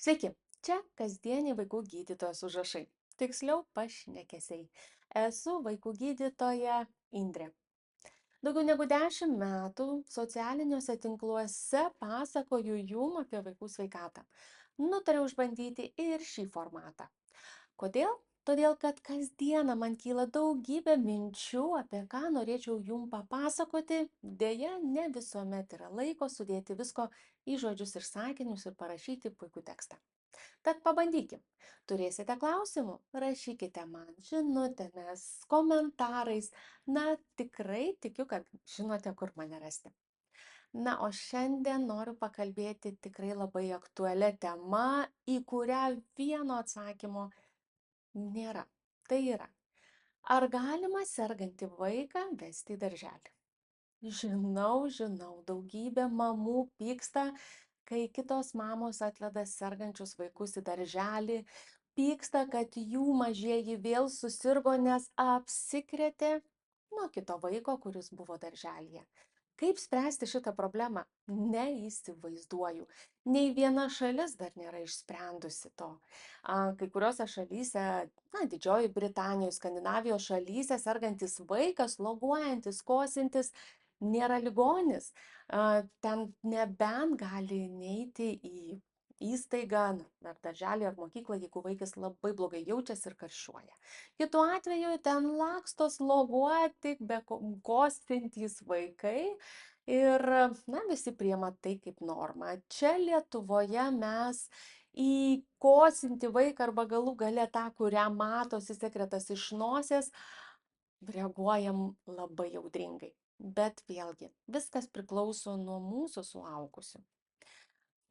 Sveiki, čia kasdieniai vaikų gydytojos užrašai. Tiksliau, pašnekesiai. Esu vaikų gydytoja Indrė. Daugiau negu 10 metų socialiniuose tinkluose pasakoju jum apie vaikų sveikatą. Nutariau išbandyti ir šį formatą. Kodėl? Todėl, kad kasdieną man kyla daugybė minčių, apie ką norėčiau jum papasakoti. Deja, ne visuomet yra laiko sudėti visko į žodžius ir sakinius ir parašyti puikų tekstą. Tad pabandykim. Turėsite klausimų? Rašykite man žinutėmis, komentarais. Na, tikrai tikiu, kad žinote, kur mane rasti. Na, o šiandien noriu pakalbėti tikrai labai aktualią temą, į kurią vieno atsakymo nėra. Tai yra, ar galima sergantį vaiką vesti į darželį? Žinau, daugybė mamų pyksta, kai kitos mamos atveda sergančius vaikus į darželį, pyksta, kad jų mažieji vėl susirgo, nes apsikrėtė nuo kito vaiko, kuris buvo darželyje. Kaip spręsti šitą problemą? Neįsivaizduoju. Nei viena šalis dar nėra išsprendusi to. Kai kuriuose šalyse, Didžioji Britanijoje, Skandinavijos šalyse sergantis vaikas, sloguojantis, kosintis, nėra ligonis. Ten nebent gali neiti į įstaigą, ar darželį, ar mokyklą, jeigu vaikas labai blogai jaučiasi ir karščiuoja. Kitu atveju ten laksto sloguoti, kostintys vaikai ir, visi priima tai kaip normą. Čia Lietuvoje mes į kosintį vaiką arba galų gale tą, kurią matosi sekretas iš nosies, reaguojam labai audringai. Bet vėlgi, viskas priklauso nuo mūsų suaugusių.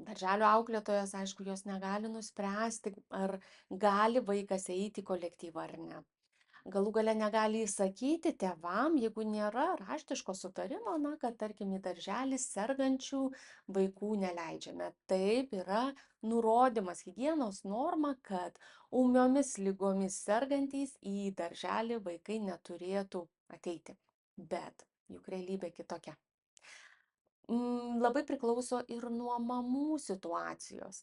Darželio auklėtojos, aišku, jos negali nuspręsti, ar gali vaikas eiti į kolektyvą ar ne. Galų gale negali įsakyti tėvam, jeigu nėra raštiško sutarimo, kad tarkim į darželį sergančių vaikų neleidžiame. Taip yra nurodymas, higienos norma, kad ūmiomis lygomis sergantys į darželį vaikai neturėtų ateiti. Bet juk realybė kitokia. Labai priklauso ir nuo mamų situacijos.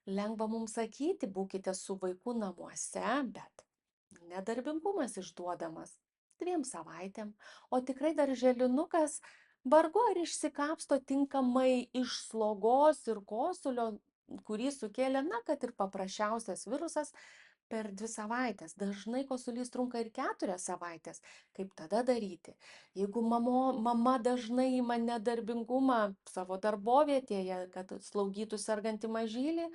Lengva mums sakyti, būkite su vaiku namuose, bet nedarbingumas išduodamas 2 savaitėm, o tikrai darželinukas vargu ar išsikapsto tinkamai iš slogos ir kosulio, kurį sukėlė, kad ir paprasčiausias virusas per 2 savaites. Dažnai kosulys trunka ir 4 savaitės. Kaip tada daryti? Jeigu mama dažnai ima nedarbingumą savo darbovietėje, kad slaugytų sergantį mažylį,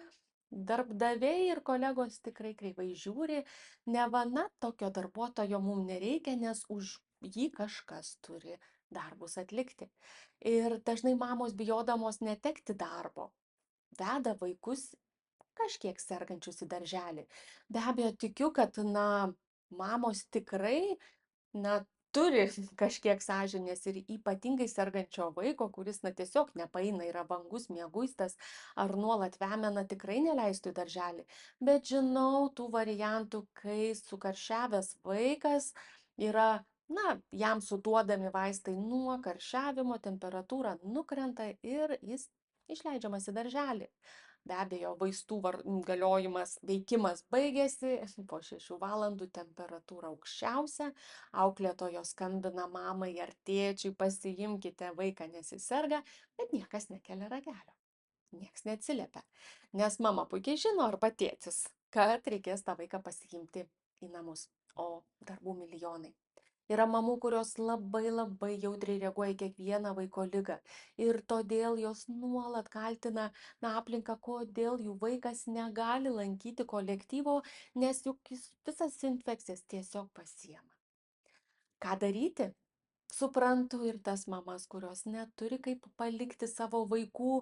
darbdaviai ir kolegos tikrai kreivai žiūri, neva tokio darbuotojo mums nereikia, nes už jį kažkas turi darbus atlikti. Ir dažnai mamos bijodamos netekti darbo veda vaikus kažkiek sergančius į darželį. Be abejo, tikiu, kad, mamos tikrai, turi kažkiek sąžinės ir ypatingai sergančio vaiko, kuris, tiesiog nepaeina, yra vangus, mieguistas ar nuolat vemena, tikrai neleistų į darželį. Bet žinau tų variantų, kai sukarščiavęs vaikas yra, jam suduodami vaistai nuo karščiavimo, temperatūra nukrenta ir jis išleidžiamas į darželį. Be abejo, vaistų galiojimas, veikimas baigėsi, po 6 valandų temperatūra aukščiausia, auklėtojos skambina mamai ar tėčiui, pasiimkite vaiką, nes jis serga, bet niekas nekelia ragelio. Niekas neatsiliepia, nes mama puikiai žino arba tėtis, kad reikės tą vaiką pasiimti į namus, o darbų milijonai. Yra mamų, kurios labai jautriai reaguoja į kiekvieną vaiko ligą ir todėl jos nuolat kaltina aplinką, kodėl jų vaikas negali lankyti kolektyvo, nes juk jis visas infekcijas tiesiog pasiema. Ką daryti? Suprantu ir tas mamas, kurios neturi kaip palikti savo vaikų,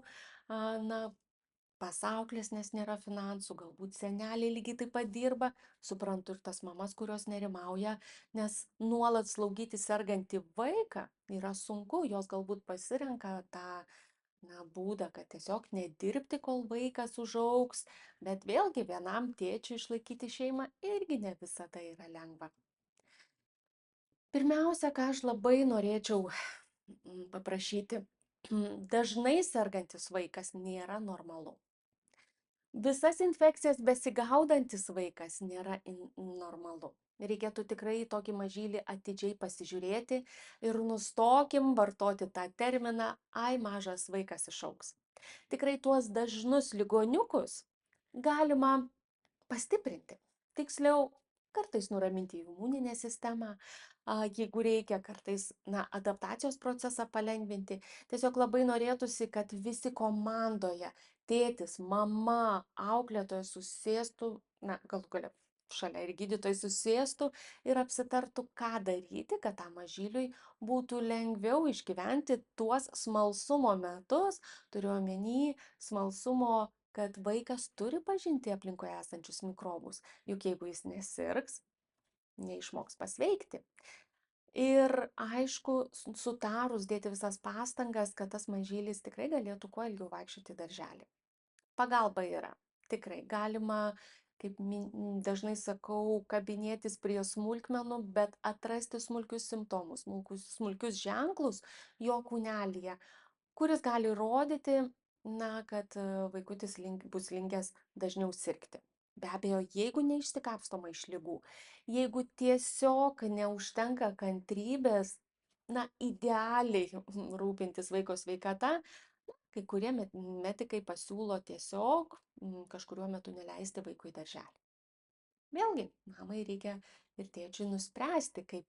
pas auklės, nes nėra finansų, galbūt seneliai lygiai taip pat dirba. Suprantu ir tas mamas, kurios nerimauja, nes nuolat slaugyti sergantį vaiką yra sunku, jos galbūt pasirenka tą būdą, kad tiesiog nedirbti, kol vaikas užaugs, bet vėlgi vienam tėčiui išlaikyti šeimą irgi ne visada yra lengva. Pirmiausia, ką aš labai norėčiau paprašyti, dažnai sergantis vaikas nėra normalu. Visas infekcijas besigaudantis vaikas nėra normalu. Reikėtų tikrai tokį mažylį atidžiai pasižiūrėti ir nustokim vartoti tą terminą, ai mažas vaikas išaugs. Tikrai tuos dažnus ligoniukus galima pastiprinti. Tiksliau, kartais nuraminti imuninę sistemą, jeigu reikia, kartais adaptacijos procesą palengvinti. Tiesiog labai norėtųsi, kad visi komandoje, tėtis, mama, auklėtojas susėstų, galų gale šalia ir gydytojai susėstų ir apsitartų, ką daryti, kad tam mažyliui būtų lengviau išgyventi tuos smalsumo metus, turiu omeny smalsumo, kad vaikas turi pažinti aplinkoje esančius mikrobus, juk jeigu jis nesirgs, neišmoks pasveikti. Ir aišku, sutarus dėti visas pastangas, kad tas mažylis tikrai galėtų kuo ilgiau vaikščioti į darželį. Pagalba yra. Tikrai galima, kaip dažnai sakau, kabinėtis prie smulkmenų, bet atrasti smulkius simptomus, smulkius ženklus jo kūnelyje, kuris gali rodyti, kad vaikutis bus linkęs dažniau sirgti. Be abejo, jeigu neišsikapstoma iš ligų, jeigu tiesiog neužtenka kantrybės, idealiai rūpintis vaiko sveikata, kai kurie medikai pasiūlo tiesiog kažkuriuo metu neleisti vaikui į darželį. Vėlgi, mamai reikia ir tėčiui nuspręsti, kaip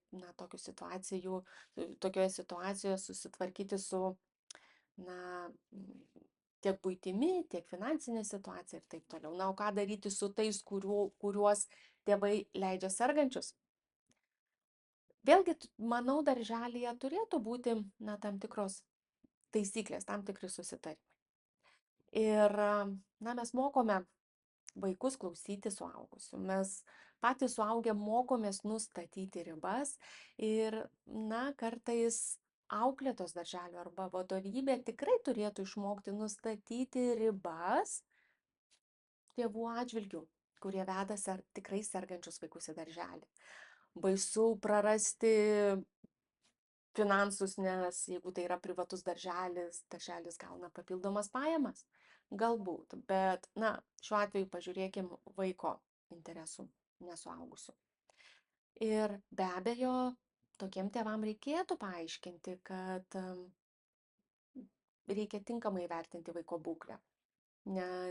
tokioje situacijoje susitvarkyti su tiek buitimi, tiek finansinė situacija ir taip toliau. O ką daryti su tais, kuriuos tėvai leidžia sergančius? Vėlgi, manau, darželėje turėtų būti tam tikros taisyklės, tam tikri susitarimai. Ir mes mokome vaikus klausyti suaugusių. Mes patys suaugę mokomės nustatyti ribas ir, kartais auklėtos darželio arba vadovybė tikrai turėtų išmokti nustatyti ribas tėvų atžvilgių, kurie veda tikrai sergančius vaikus į darželį. Baisu prarasti finansus, nes jeigu tai yra privatus darželis gauna papildomas pajamas. Galbūt, bet, šiuo atveju pažiūrėkim vaiko interesų, nesuaugusių. Ir be abejo, tokiem tėvam reikėtų paaiškinti, kad reikia tinkamai vertinti vaiko būklę.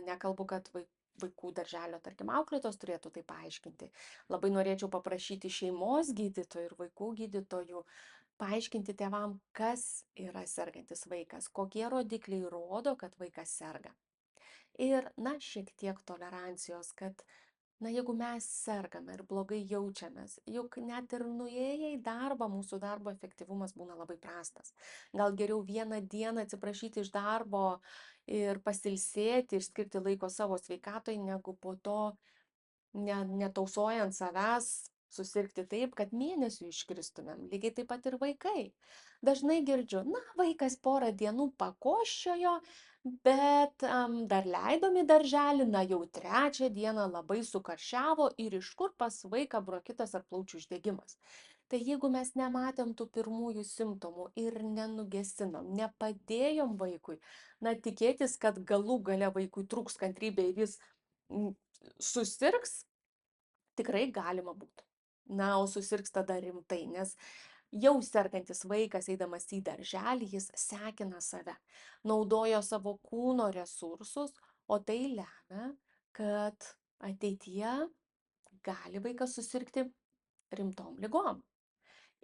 Nekalbu, kad vaikų darželio, tarkim, auklėtos turėtų tai paaiškinti. Labai norėčiau paprašyti šeimos gydytojų ir vaikų gydytojų paaiškinti tėvam, kas yra sergantis vaikas, kokie rodikliai rodo, kad vaikas serga. Ir, šiek tiek tolerancijos, kad, jeigu mes sergame ir blogai jaučiamės, juk net ir nuėję į darbą, mūsų darbo efektyvumas būna labai prastas. Gal geriau vieną dieną atsiprašyti iš darbo ir pasilsėti ir skirti laiko savo sveikatai, negu po to netausojant savęs susirgti taip, kad mėnesių iškristumėm. Lygiai taip pat ir vaikai. Dažnai girdžiu, vaikas porą dienų pakoščiojo, bet dar leidom į darželį, jau trečią dieną labai sukarščiavo ir iš kur pas vaiką bronchitas ar plaučių uždegimas. Tai jeigu mes nematėm tų pirmųjų simptomų ir nenugesinom, nepadėjom vaikui, tikėtis, kad galų gale vaikui trūks kantrybė ir jis susirgs, tikrai galima būtų. O susirgs tada rimtai, nes jau sergantis vaikas, eidamas į darželį, jis sekina save, naudojo savo kūno resursus, o tai lemia, kad ateityje gali vaikas susirgti rimtom ligom.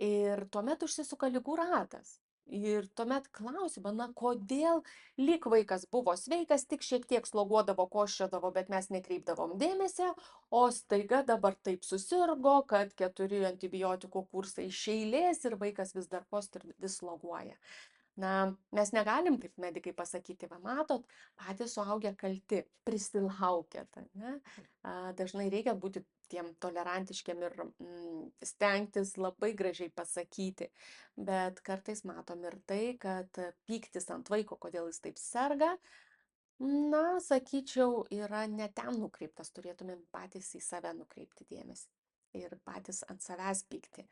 Ir tuomet užsisuka ligų ratas. Ir tuomet klausimą, kodėl lyg vaikas buvo sveikas, tik šiek tiek sloguodavo, koščiodavo, bet mes nekreipdavom dėmesio, o staiga dabar taip susirgo, kad 4 antibiotikų kursai iš eilės ir vaikas vis dar kost ir vis sloguoja. Mes negalim taip medikai pasakyti, matot, patys suaugę kalti, prisilaukėt, ne? Dažnai reikia būti tiem tolerantiškiem ir stengtis labai gražiai pasakyti, bet kartais matom ir tai, kad pyktis ant vaiko, kodėl jis taip serga, sakyčiau, yra ne ten nukreiptas, turėtumėm patys į save nukreipti dėmesį ir patys ant savęs pykti.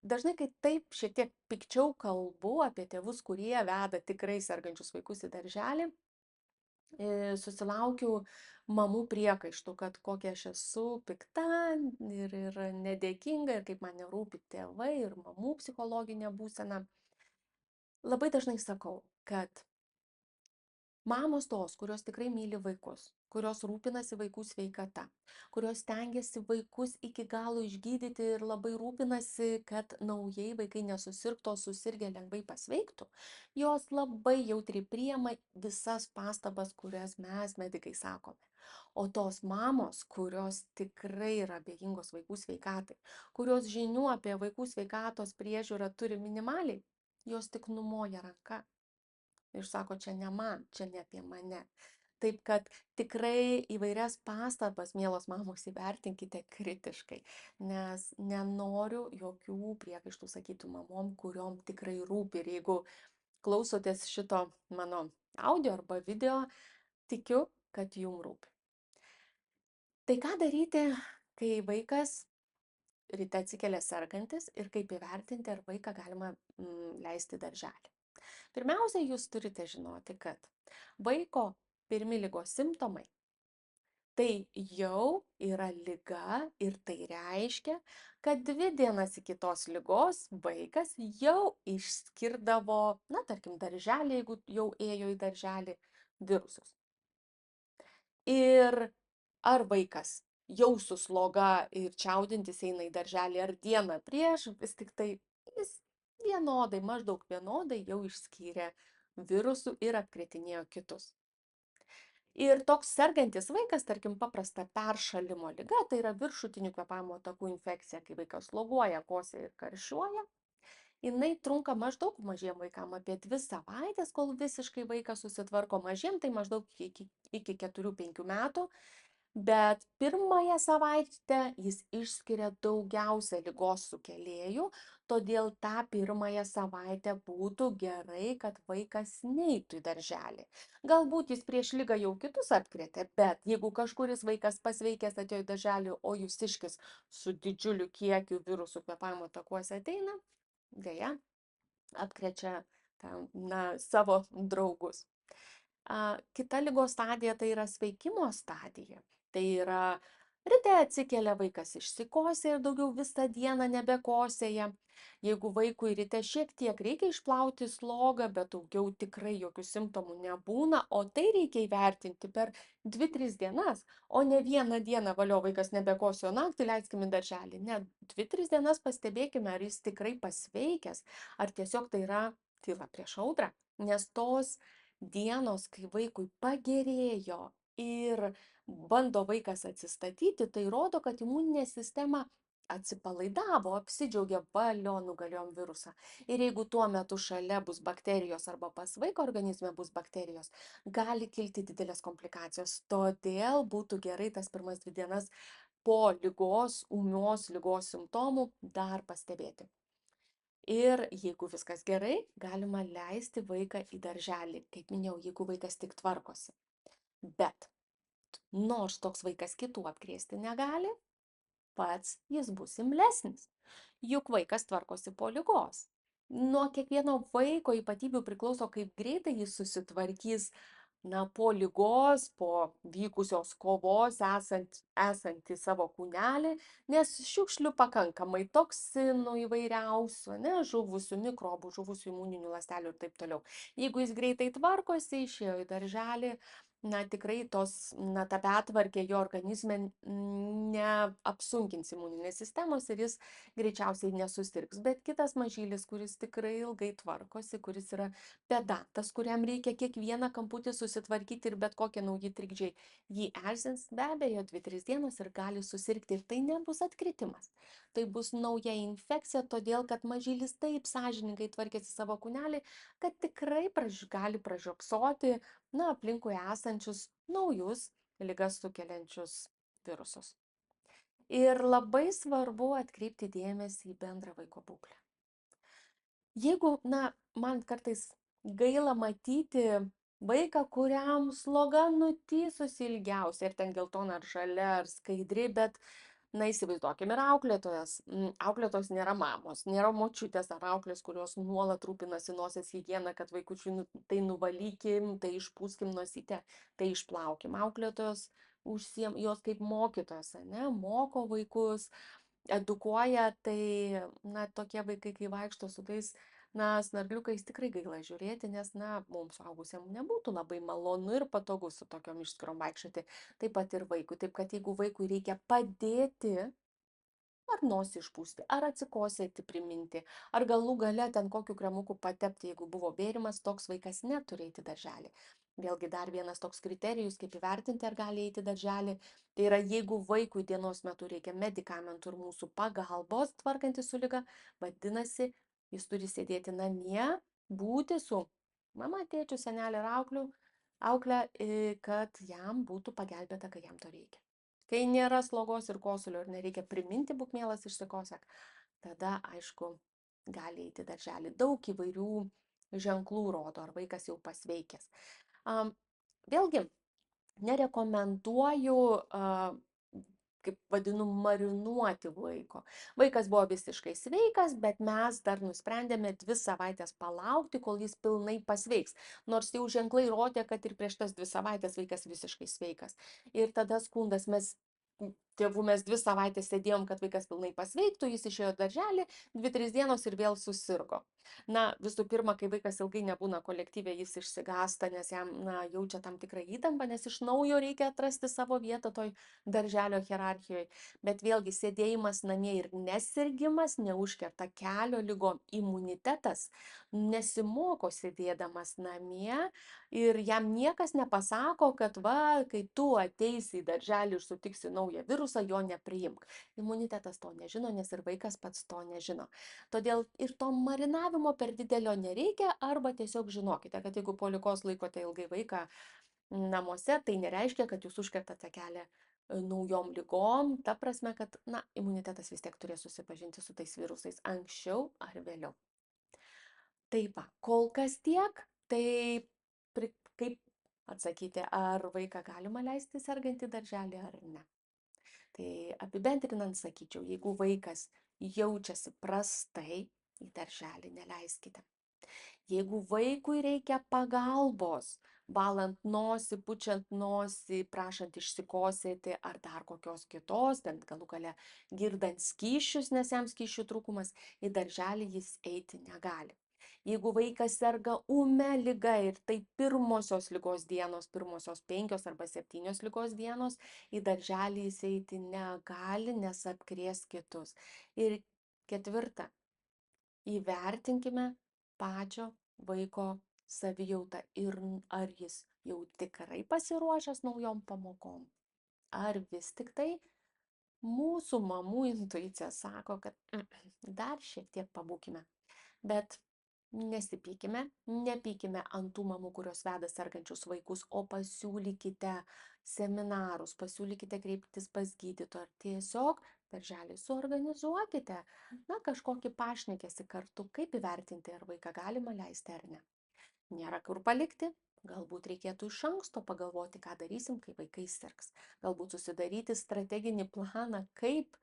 Dažnai, kai taip šiek tiek pikčiau kalbu apie tėvus, kurie veda tikrai sergančius vaikus į darželį, susilaukiu mamų priekaištų, kad kokia aš esu pikta ir nedėkinga, ir kaip man nerūpi tėvai ir mamų psichologinė būsena. Labai dažnai sakau, kad mamos tos, kurios tikrai myli vaikus, kurios rūpinasi vaikų sveikata, kurios stengiasi vaikus iki galo išgydyti ir labai rūpinasi, kad naujai vaikai nesusirgtų, o susirgę lengvai pasveiktų, jos labai jautriai priema visas pastabas, kurias mes, medikai, sakome. O tos mamos, kurios tikrai yra abejingos vaikų sveikatai, kurios žinių apie vaikų sveikatos priežiūrą turi minimaliai, jos tik numoja ranka ir sako, čia ne man, čia ne apie mane. Taip kad tikrai įvairias pastabas, mielos mamos, įvertinkite kritiškai, nes nenoriu jokių priekaištų sakyti mamom, kuriom tikrai rūpi. Ir jeigu klausotės šito mano audio arba video, tikiu, kad jum rūpi. Tai ką daryti, kai vaikas ryte atsikelia sergantis ir kaip įvertinti, ar vaiką galima leisti į darželį. Pirmiausia, jūs turite žinoti, kad vaiko pirmi ligos simptomai tai jau yra liga ir tai reiškia, kad 2 dienas iki tos ligos vaikas jau išskirdavo, na, tarkim, darželį, jeigu jau ėjo į darželį, virusus. Ir ar vaikas jau su sloga ir čiaudintis eina į darželį ar dieną prieš, vis tik tai jis vienodai, maždaug vienodai jau išskyrė virusų ir apkrėtinėjo kitus. Ir toks sergantis vaikas, tarkim, paprasta peršalimo liga, tai yra viršutinių kvėpavimo takų infekcija, kai vaikas sloguoja, kosėja ir karščiuoja, jinai trunka maždaug mažiem vaikam apie 2 savaitės, kol visiškai vaikas susitvarko, mažiem tai maždaug iki 4-5 metų, bet pirmąją savaitę jis išskiria daugiausia ligos sukėlėjų, todėl tą pirmąją savaitę būtų gerai, kad vaikas neitų į darželį. Galbūt jis prieš ligą jau kitus apkrėtė, bet jeigu kažkuris vaikas pasveikęs atėjo į darželį, o jūsiškis su didžiuliu kiekiu virusų kvėpavimo takuose ateina, deja, apkrečia savo draugus. Kita ligos stadija tai yra sveikimo stadija. Tai yra ryte atsikelia vaikas išsikosėja ir daugiau visą dieną nebekosėja. Jeigu vaikui ryte šiek tiek reikia išplauti slogą, bet daugiau tikrai jokių simptomų nebūna, o tai reikia įvertinti per 2-3 dienas, o ne vieną dieną valio vaikas nebekosėjo naktį, leiskime į darželį. Ne, 2-3 dienas pastebėkime, ar jis tikrai pasveikęs, ar tiesiog tai yra tyla prieš audrą, nes tos dienos, kai vaikui pagerėjo ir bando vaikas atsistatyti, tai rodo, kad imuninė sistema atsipalaidavo, apsidžiaugė, valio, nugalėjom virusą. Ir jeigu tuo metu šalia bus bakterijos arba pas vaiko organizme bus bakterijos, gali kilti didelės komplikacijos. Todėl būtų gerai tas pirmas 2 dienas po ligos, ūmios ligos simptomų dar pastebėti. Ir jeigu viskas gerai, galima leisti vaiką į darželį, kaip minėjau, jeigu vaikas tik tvarkosi. Bet nors toks vaikas kitų apkrėsti negali, pats jis bus imlesnis. Juk vaikas tvarkosi po ligos. Nuo kiekvieno vaiko ypatybių priklauso, kaip greitai jis susitvarkys po ligos, po vykusios kovos esantį savo kūnelį, nes šiukšlių pakankamai, toksinų įvairiausių, žuvusių mikrobų, žuvusių imuninių ląstelių ir taip toliau. Jeigu jis greitai tvarkosi, išėjo į darželį, tikrai ta betvarkė jo organizme neapsunkins imuninės sistemos ir jis greičiausiai nesusirgs. Bet kitas mažylis, kuris tikrai ilgai tvarkosi, kuris yra pedantas, kuriam reikia kiekvieną kamputį susitvarkyti ir bet kokie nauji trikdžiai jį erzins, be abejo, 2-3 dienos ir gali susirgti. Ir tai nebus atkritimas. Tai bus nauja infekcija, todėl kad mažylis taip sąžiningai tvarkėsi savo kūnelį, kad tikrai gali pražiopsoti aplinkui esančius naujus ligas sukeliančius virusus. Ir labai svarbu atkreipti dėmesį į bendrą vaiko būklę. Jeigu, man kartais gaila matyti vaiką, kuriam sloga nutįsusi ilgiausiai, ir ten geltona ar žalia ar skaidri, bet Na, įsivaizduokim, ir auklėtojas. Auklėtojos nėra mamos, nėra močiutės ar auklės, kurios nuolat rūpinasi nosies higiena, kad vaikučiui tai nuvalykim, tai išpūskim nosytę, tai išplaukim. Auklėtojos jos kaip mokytojos, ne, moko vaikus, edukuoja, tai, na, tokie vaikai, kai vaikšto su tais, na, snargliukais, tikrai gaila žiūrėti, nes, na, mums suaugusiam nebūtų labai malonu ir patogu su tokiom išskrom vaikščioti, taip pat ir vaikui. Taip kad jeigu vaikui reikia padėti, ar nosį išpūsti, ar atsikosėti priminti, ar galų gale ten kokiu kremuku patepti, jeigu buvo bėrimas, toks vaikas neturi eiti į darželį. Vėlgi dar vienas toks kriterijus, kaip įvertinti, ar gali eiti į darželį, tai yra, jeigu vaikui dienos metu reikia medikamentų ir mūsų pagalbos tvarkantis su liga, vadinasi, jis turi sėdėti namie, būti su mama, tėčiu, senelė ir auklė, kad jam būtų pagelbėta, kai jam to reikia. Kai nėra slogos ir kosulio ir nereikia priminti, būk mielas išsikosėk, tada, aišku, gali eiti į darželį. Daug įvairių ženklų rodo, ar vaikas jau pasveikęs. Vėlgi, nerekomenduoju, kaip vadinu, marinuoti vaiko. Vaikas buvo visiškai sveikas, bet mes dar nusprendėme 2 savaitės palaukti, kol jis pilnai pasveiks. Nors jau ženklai rodė, kad ir prieš tas 2 savaitės vaikas visiškai sveikas. Ir tada skundas, tėvų mes 2 savaitės sėdėjom, kad vaikas pilnai pasveiktų, jis išėjo darželį, 2-3 dienos ir vėl susirgo. Na, visų pirma, kai vaikas ilgai nebūna kolektyve, jis išsigąsta, nes jam, na, jaučia tam tikrą įtampą, nes iš naujo reikia atrasti savo vietą toj darželio hierarchijoje. Bet vėlgi sėdėjimas namie ir nesirgimas neužkerta kelio ligom. Imunitetas nesimoko sėdėdamas namie ir jam niekas nepasako, kad va, kai tu ateisi į darželį ir sutiksi naują virusą, jo nepriimk. Imunitetas to nežino, nes ir vaikas pats to nežino. Todėl ir to marinavimo per didelio nereikia, arba tiesiog žinokite, kad jeigu po ligos laikote ilgai vaiką namuose, tai nereiškia, kad jūs užkertate kelią naujom ligom, ta prasme, kad, na, imunitetas vis tiek turės susipažinti su tais virusais anksčiau ar vėliau. Taip, kol kas tiek, tai kaip atsakyti, ar vaiką galima leisti sergantį darželį ar ne. Tai apibendrinant sakyčiau, jeigu vaikas jaučiasi prastai, į darželį neleiskite. Jeigu vaikui reikia pagalbos, valant nosį, pučiant nosį, prašant išsikosėti ar dar kokios kitos, ten galų gale girdant skysčius, nes jam skysčių trūkumas, į darželį jis eiti negali. Jeigu vaikas serga ūmia liga ir tai pirmosios ligos dienos, pirmosios 5 arba 7 ligos dienos, į darželį jis eiti negali, nes apkrės kitus. Ir 4, įvertinkime pačio vaiko savijautą ir ar jis jau tikrai pasiruošęs naujom pamokom. Ar vis tik tai mūsų mamų intuicija sako, kad dar šiek tiek pabūkime. Bet nesipykime, nepykime ant tų mamų, kurios veda sergančius vaikus, o pasiūlykite seminarus, pasiūlykite kreiptis pas gydytoją. Tiesiog darželį suorganizuokite, na, kažkokį pašnekesį kartu, kaip įvertinti, ar vaiką galima leisti ar ne. Nėra kur palikti, galbūt reikėtų iš anksto pagalvoti, ką darysim, kai vaikai sirgs. Galbūt susidaryti strateginį planą, kaip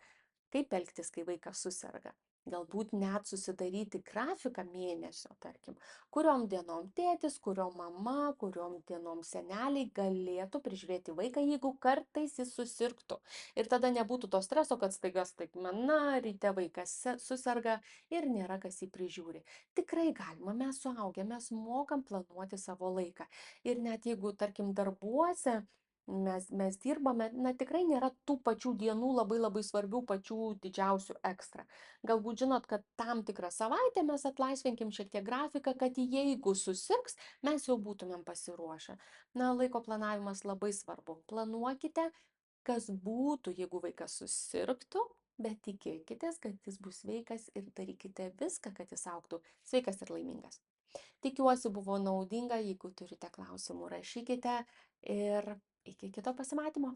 elgtis, kai vaikas suserga. Galbūt net susidaryti grafiką mėnesio, tarkim, kuriom dienom tėtis, kuriom mama, kuriom dienom seneliai galėtų prižiūrėti vaiką, jeigu kartais jis susirgtų. Ir tada nebūtų to streso, kad staiga staigmena, ryte vaikas suserga ir nėra kas jį prižiūri. Tikrai galima, mes suaugę, mes mokam planuoti savo laiką. Ir net jeigu, tarkim, darbuose mes dirbame, na, tikrai nėra tų pačių dienų labai svarbių, pačių didžiausių ekstra. Galbūt žinot, kad tam tikrą savaitę mes atlaisvinkim šiek tiek grafiką, kad jeigu susirgs, mes jau būtumėm pasiruošę. Na, laiko planavimas labai svarbu. Planuokite, kas būtų, jeigu vaikas susirgtų, bet tikėkitės, kad jis bus sveikas ir darykite viską, kad jis augtų sveikas ir laimingas. Tikiuosi buvo naudinga, jeigu turite klausimų, rašykite ir iki kito pasimatymo.